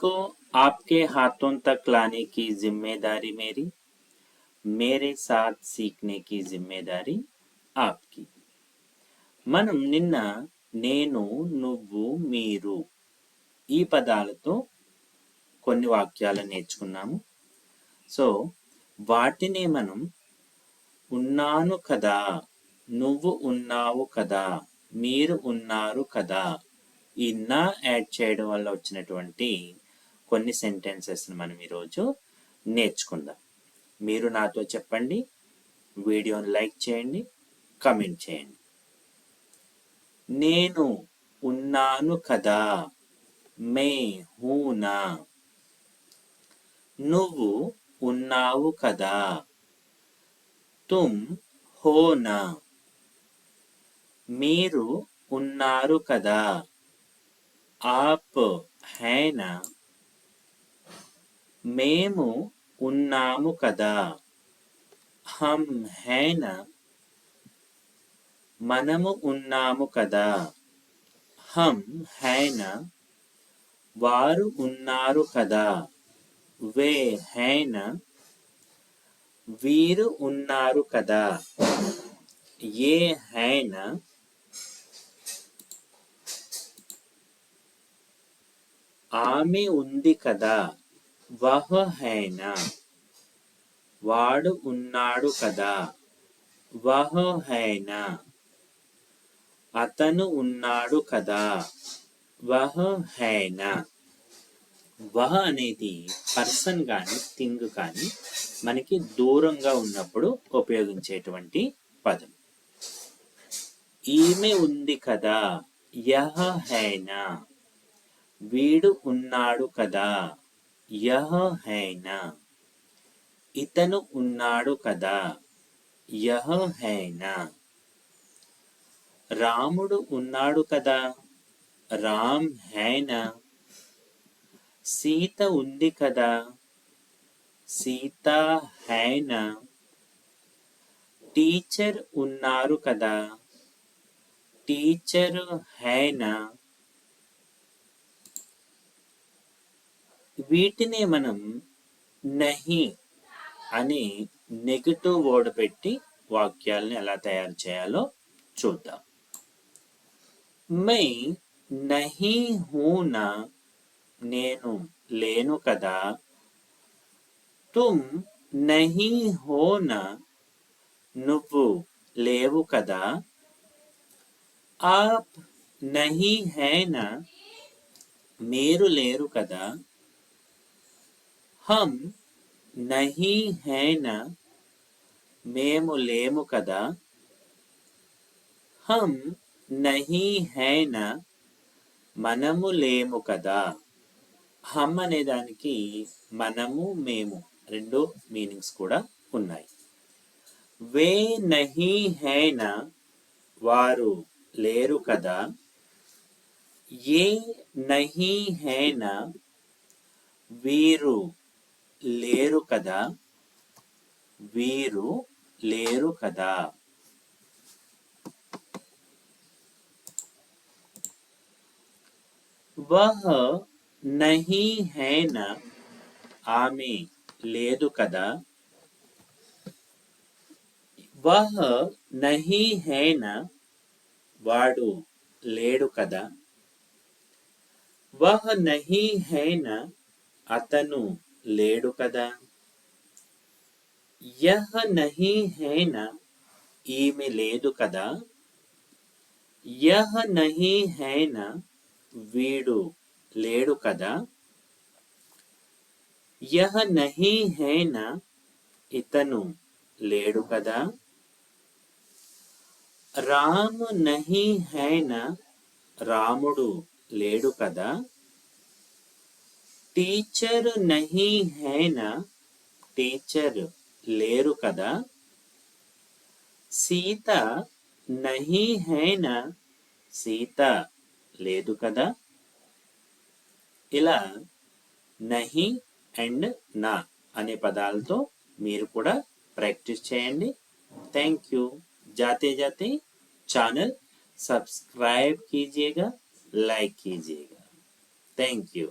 को आपके हाथों तक लाने की जिम्मेदारी मेरी, मेरे साथ सीखने की जिम्मेदारी आपकी. మనం నిన్న నేను, నువ్వు, మీరు ఈ పదాలతో కొన్ని వాక్యాలు నేర్చుకున్నాము. సో వాటిని మనం ఉన్నాను కదా, నువ్వు ఉన్నావు కదా, మీరు ఉన్నారు కదా, ఈ నా యాడ్ చేయడం వల్ల వచ్చినటువంటి కొన్ని సెంటెన్సెస్ని మనం ఈరోజు నేర్చుకుందాం. మీరు నాతో చెప్పండి, వీడియోని లైక్ చేయండి, కమెంట్ చేయండి. నేను ఉన్నాను కదా, మే హూనా. నువ్వు ఉన్నావు కదా, తుమ్ హోనా. మీరు ఉన్నారు కదా, ఆప్ హైనా. మేము ఉన్నాము కదా, హమ్ హైనా. మనము ఉన్నాము కదా, హమ్ హైనా. వారు ఉన్నారు కదా, వే హైనా. వీరు ఉన్నారు కదా, ఏ హైనా. ఆమె ఉంది కదా, వహ హైనా. వాడు ఉన్నాడు కదా, వహ హైనా. అతను ఉన్నాడు కదా, వహ హైనా. వహ అనేది పర్సన్ కానీ థింగ్ కానీ మనకి దూరంగా ఉన్నప్పుడు ఉపయోగించేటువంటి పదం. ఈమె ఉంది కదా, యహ హైనా. వీడు ఉన్నాడు కదా, యహ హైనా. ఇతను ఉన్నాడు కదా, యహ హైనా. రాముడు ఉన్నాడు కదా, రామ్ హైనా. సీత ఉంది కదా, సీత హైనా. టీచర్ ఉన్నారు కదా, టీచర్ హైనా. వీటిని మనం నహి అని నెగటివ్ వర్డ్ పెట్టి వాక్యాలను ఎలా తయారు చేయాలో చూద్దాం. మై నహీ హూనా. నేను లేను కదా, తుమ్ నహీ హోనా. నువ్వు లేవు కదా, ఆప్ నహీ హైనా. మీరు లేరు కదా, హమ్ నహీ హైనా. మేము లేము కదా, హమ్ నహీ హైనా. మనము లేము కదా. హమ్ అనే దానికి మనము మేము రెండు మీనింగ్స్ కూడా ఉన్నాయి. వే నహీ హైనా. వారు లేరు కదా, ఏ నహీ హైనా. వీరు లేరు కదా, వీరు లేరు కదా. వహ నహీ హైనా. ఆమె లేదు కదా, వహ నహీ హైనా. వాడు లేడు కదా, వహ నహీ హైనా. అతను లేడు కదా, యహ నహీ హైనా. ఈమె లేదు కదా, యహ నహీ హైనా. వీడు లేడు కదా, యహ నహీ హైనా. ఇతను లేడు కదా, రామ్ నహీ హైనా. రాముడు లేడు కదా, టీచర్ నహీ హైనా. టీచర్ లేరు కదా, సీత నహీ హైనా. సీత లేదు కదా. ఇలా నహి అండ్ నా అనే పదాలతో మీరు కూడా ప్రాక్టీస్ చేయండి. Thank you. जाते जाते चैनल सब्सक्राइब कीजिएगा, लाइक कीजिएगा. Thank you.